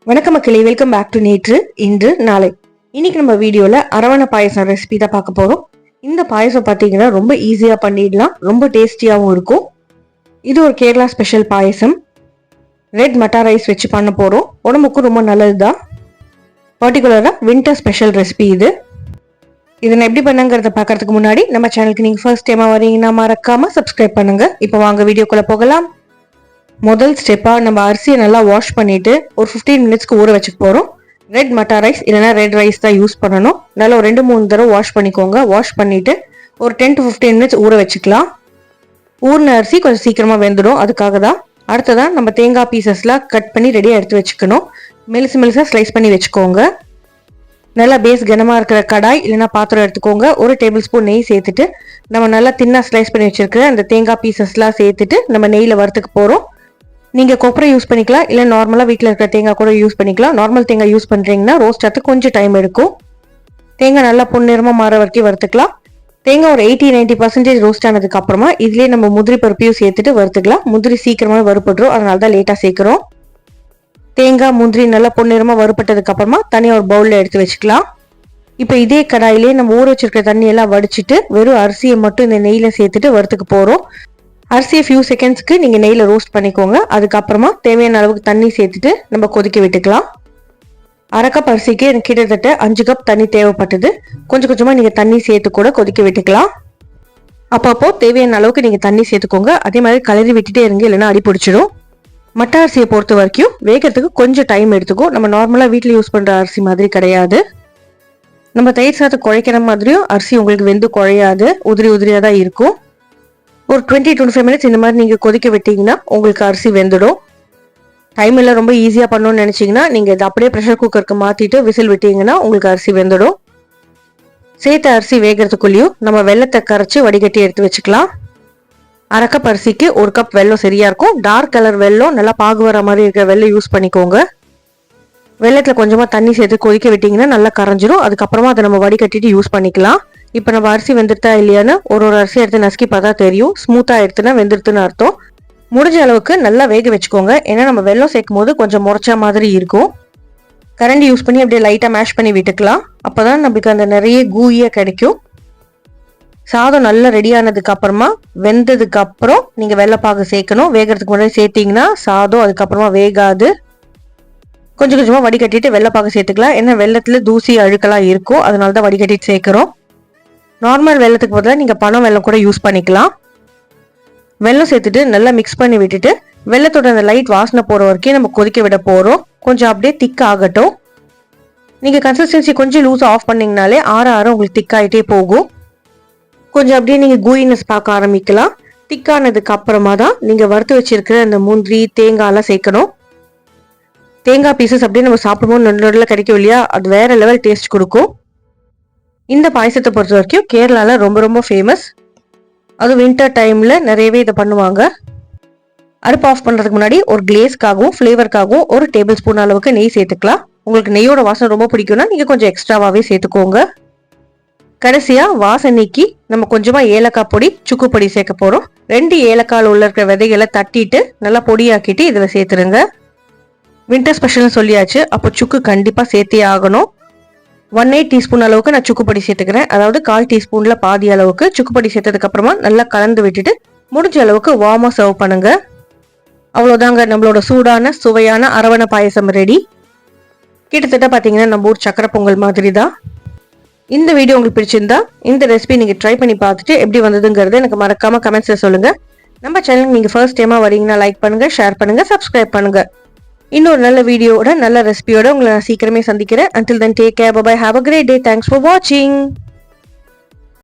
வணக்கம் மக்களே, welcome back to நேற்று இன்று நாளை. இன்னைக்கு நம்ம வீடியோல அரவணை பாயசம் ரெசிபி தான் பார்க்க போறோம். இந்த பாயசம் பார்த்தீங்கன்னா ரொம்ப ஈஸியா பண்ணிடலாம், ரொம்ப டேஸ்டியாகவும் இருக்கும். இது ஒரு கேரளா ஸ்பெஷல் பாயசம். ரெட் மட்டா ரைஸ் வச்சு பண்ண போறோம். உடம்புக்கும் ரொம்ப நல்லதுதான். பர்டிகுலரா வின்டர் ஸ்பெஷல் ரெசிபி இது. இதை நான் எப்படி பண்ணுங்கிறத பார்க்கறதுக்கு முன்னாடி நம்ம சேனலுக்கு நீங்க ஃபர்ஸ்ட் டைமா வரீங்கன்னா மறக்காம சப்ஸ்கிரைப் பண்ணுங்க. இப்போ வாங்க வீடியோக்குள்ள போகலாம். முதல் ஸ்டெப்பாக நம்ம அரிசியை நல்லா வாஷ் பண்ணிவிட்டு ஒரு 15 மினிட்ஸ்க்கு ஊற வச்சுக்க போகிறோம். ரெட் மட்டா ரைஸ் இல்லைனா ரெட் ரைஸ் தான் யூஸ் பண்ணணும். நல்லா ஒரு 2-3 தடவை வாஷ் பண்ணிக்கோங்க. வாஷ் பண்ணிவிட்டு ஒரு 10 to 15 மினிட்ஸ் ஊற வச்சுக்கலாம். ஊறின அரிசி கொஞ்சம் சீக்கிரமாக வெந்துடும், அதுக்காக தான். அடுத்ததான் நம்ம தேங்காய் பீசஸ்லாம் கட் பண்ணி ரெடியாக எடுத்து வச்சுக்கணும். மெலிசாக ஸ்லைஸ் பண்ணி வச்சுக்கோங்க. நல்லா பேஸ் கனமாக இருக்கிற கடாய் இல்லைனா பாத்திரம் எடுத்துக்கோங்க. ஒரு டேபிள் ஸ்பூன் நெய் சேர்த்துட்டு நம்ம நல்லா தின்னாக ஸ்லைஸ் பண்ணி வச்சுருக்கிற அந்த தேங்காய் பீசஸ்லாம் சேர்த்துட்டு நம்ம நெய்யில் வறுத்துக்க போகிறோம். நீங்கள் கொப்பரை யூஸ் பண்ணிக்கலாம், இல்லை நார்மலாக வீட்டில் இருக்கிற தேங்காய் கூட யூஸ் பண்ணிக்கலாம். நார்மல் தேங்காய் யூஸ் பண்ணுறீங்கன்னா ரோஸ்ட் ஆகிறதுக்கு கொஞ்சம் டைம் எடுக்கும். தேங்காய் நல்லா பொன்னிறமாக மாற வரைக்கும் வறுத்துக்கலாம். தேங்காய் ஒரு 80-90% ரோஸ்ட் ஆனதுக்கு அப்புறமா இதுலேயே நம்ம முந்திரி பருப்பையும் சேர்த்துட்டு வறுத்துக்கலாம். முந்திரி சீக்கிரமாக வறுபட்டுரும், அதனால தான் லேட்டாக சேர்க்குறோம். தேங்காய் முந்திரி நல்லா பொன்னிறமாக வறுப்பட்டதுக்கு அப்புறமா தனியாக ஒரு பவுலில் எடுத்து வச்சுக்கலாம். இப்போ இதே கடாயிலே நம்ம ஊற வச்சிருக்கிற தண்ணியெல்லாம் வடிச்சிட்டு வெறும் அரிசியை மட்டும் இந்த நெய்யில் சேர்த்துட்டு வறுத்துக்க போகிறோம். அரிசியை ஃபியூ செகண்ட்ஸ்க்கு நீங்கள் நெய்யில் ரோஸ்ட் பண்ணிக்கோங்க. அதுக்கப்புறமா தேவையான அளவுக்கு தண்ணி சேர்த்துட்டு நம்ம கொதிக்க விட்டுக்கலாம். அரை கப் அரிசிக்கு எனக்கு கிட்டத்தட்ட 5 கப் தண்ணி தேவைப்பட்டது. கொஞ்சம் கொஞ்சமாக நீங்கள் தண்ணி சேர்த்து கூட கொதிக்க விட்டுக்கலாம். அப்பப்போ தேவையான அளவுக்கு நீங்கள் தண்ணி சேர்த்துக்கோங்க. அதே மாதிரி கலரி விட்டுட்டே இருங்க, இல்லைன்னா அடி பிடிச்சிடும். மட்டை அரிசியை பொறுத்த வரைக்கும் வேகிறதுக்கு கொஞ்சம் டைம் எடுத்துக்கும். நம்ம நார்மலாக வீட்டில் யூஸ் பண்ணுற அரிசி மாதிரி கிடையாது. நம்ம தயிர் சாதத்தை குழைக்கிற மாதிரியும் அரிசி உங்களுக்கு வெந்து குழையாது, உதிரி உதிரியாக தான் இருக்கும். ஒரு 20-25 மினிட்ஸ் இந்த மாதிரி நீங்கள் கொதிக்க விட்டீங்கன்னா உங்களுக்கு அரிசி வெந்துடும். டைம் எல்லாம் ரொம்ப ஈஸியாக பண்ணணும்னு நினச்சிங்கன்னா நீங்கள் இதை அப்படியே ப்ரெஷர் குக்கருக்கு மாற்றிட்டு விசில் விட்டீங்கன்னா உங்களுக்கு அரிசி வெந்துடும். சேர்த்த அரிசி வேகிறதுக்குள்ளேயும் நம்ம வெள்ளத்தை கரைச்சி வடிகட்டி எடுத்து வச்சுக்கலாம். அரை கப் அரிசிக்கு 1 கப் வெல்லம் சரியாக இருக்கும். டார்க் கலர் வெல்லம், நல்லா பாகு வர மாதிரி இருக்கிற வெல்லம் யூஸ் பண்ணிக்கோங்க. வெள்ளத்தில் கொஞ்சமாக தண்ணி சேர்த்து கொதிக்க விட்டிங்கன்னா நல்லா கரைஞ்சிரும். அதுக்கப்புறமா அதை நம்ம வடிகட்டிட்டு யூஸ் பண்ணிக்கலாம். இப்போ நம்ம அரிசி வெந்துருத்தா இல்லையான்னு ஒரு அரிசி எடுத்து நசுக்கி பார்த்தா தெரியும். ஸ்மூத்தாக எடுத்துனா வெந்துருத்துன்னு அர்த்தம். முடிஞ்ச அளவுக்கு நல்லா வேக வச்சுக்கோங்க. ஏன்னா நம்ம வெல்லம் சேர்க்கும் போது கொஞ்சம் முறைச்சா மாதிரி இருக்கும். கரண்டி யூஸ் பண்ணி அப்படியே லைட்டாக மேஷ் பண்ணி விட்டுக்கலாம். அப்போ தான் நம்மளுக்கு அந்த நிறைய கூயாக கிடைக்கும். சாதம் நல்லா ரெடி ஆனதுக்கு அப்புறமா வெந்ததுக்கு அப்புறம் நீங்கள் வெள்ளைப்பாகு சேர்க்கணும். வேகிறதுக்கு முன்னாடி சேர்த்திங்கன்னா சாதம் அதுக்கப்புறமா வேகாது. கொஞ்சம் கொஞ்சமாக வடிகட்டிட்டு வெள்ளைப்பாகு சேர்த்துக்கலாம். ஏன்னா வெள்ளத்தில் தூசி அழுக்கெல்லாம் இருக்கும், அதனால தான் வடிகட்டிட்டு சேர்க்குறோம். நார்மல் வெள்ளத்துக்கு பதிலாக நீங்கள் பனம் வெல்லம் கூட யூஸ் பண்ணிக்கலாம். வெல்லம் சேர்த்துட்டு நல்லா மிக்ஸ் பண்ணி விட்டுட்டு வெள்ளத்தோட அந்த லைட் வாசனை போகிற வரைக்கும் நம்ம கொதிக்க விட போகிறோம். கொஞ்சம் அப்படியே திக் ஆகட்டும். நீங்கள் கன்சிஸ்டன்சி கொஞ்சம் லூஸாக ஆஃப் பண்ணிங்கனாலே ஆற உங்களுக்கு திக்காகிட்டே போகும். கொஞ்சம் அப்படியே நீங்கள் கூயினஸ் பார்க்க ஆரம்பிக்கலாம். திக்கானதுக்கு அப்புறமா தான் நீங்கள் வறுத்து வச்சிருக்கிற அந்த முந்திரி தேங்காயெல்லாம் சேர்க்கணும். தேங்காய் பீசஸ் அப்படியே நம்ம சாப்பிடும்போது நடுவில் கிடைக்கும் இல்லையா, அது வேற லெவல் டேஸ்ட் கொடுக்கும். இந்த பாயசத்தை பொறுத்த வரைக்கும் கேரளாவில் ரொம்ப ரொம்ப ஃபேமஸ். அதுவும் வின்டர் டைமில் நிறையவே இதை பண்ணுவாங்க. அடுப்பு ஆஃப் பண்ணுறதுக்கு முன்னாடி ஒரு கிளேஸ்க்காகவும் ஃப்ளேவருக்காகவும் 1 டேபிள் ஸ்பூன் அளவுக்கு நெய் சேர்த்துக்கலாம். உங்களுக்கு நெய்யோட வாசனை ரொம்ப பிடிக்கும்னா நீங்கள் கொஞ்சம் எக்ஸ்ட்ராவாகவே சேர்த்துக்கோங்க. கடைசியாக வாசனைக்கு நம்ம கொஞ்சமாக ஏலக்காய் பொடி, சுக்கு பொடி சேர்க்க போகிறோம். 2 ஏலக்காயில் உள்ள இருக்கிற விதைகளை தட்டிட்டு நல்லா பொடியாக்கிட்டு இதில் சேர்த்துருங்க. வின்டர் ஸ்பெஷல்னு சொல்லியாச்சு, அப்போ சுக்கு கண்டிப்பாக சேர்த்தே ஆகணும். 1/8 டீஸ்பூன் அளவுக்கு நான் சுக்குப்பொடி சேர்த்துக்கிறேன். அதாவது 1/4 டீஸ்பூன்ல பாதி அளவுக்கு சுக்குப்பொடி சேர்த்ததுக்கு அப்புறமா நல்லா கலந்து விட்டுட்டு முடிஞ்ச அளவுக்கு வார்மா சர்வ் பண்ணுங்க. அவ்வளோதாங்க, நம்மளோட சூடான சுவையான அரவணை பாயசம் ரெடி. கிட்டத்தட்ட பார்த்தீங்கன்னா நம்ம ஊர் சக்கரை பொங்கல் மாதிரி தான். இந்த வீடியோ உங்களுக்கு பிடிச்சிருந்தா இந்த ரெசிபி நீங்கள் ட்ரை பண்ணி பார்த்துட்டு எப்படி வந்ததுங்கிறது எனக்கு மறக்காம கமெண்ட்ஸில் சொல்லுங்க. நம்ம சேனலுக்கு நீங்கள் ஃபர்ஸ்ட் டைமாக வரீங்கன்னா லைக் பண்ணுங்க, ஷேர் பண்ணுங்க, சப்ஸ்கிரைப் பண்ணுங்க. இன்னொரு நல்ல வீடியோட நல்ல ரெசிபியோட உங்களை நான் சீக்கிரமே சந்திக்கிறேன். Until then, take care, bye bye, have a great day, thanks for watching.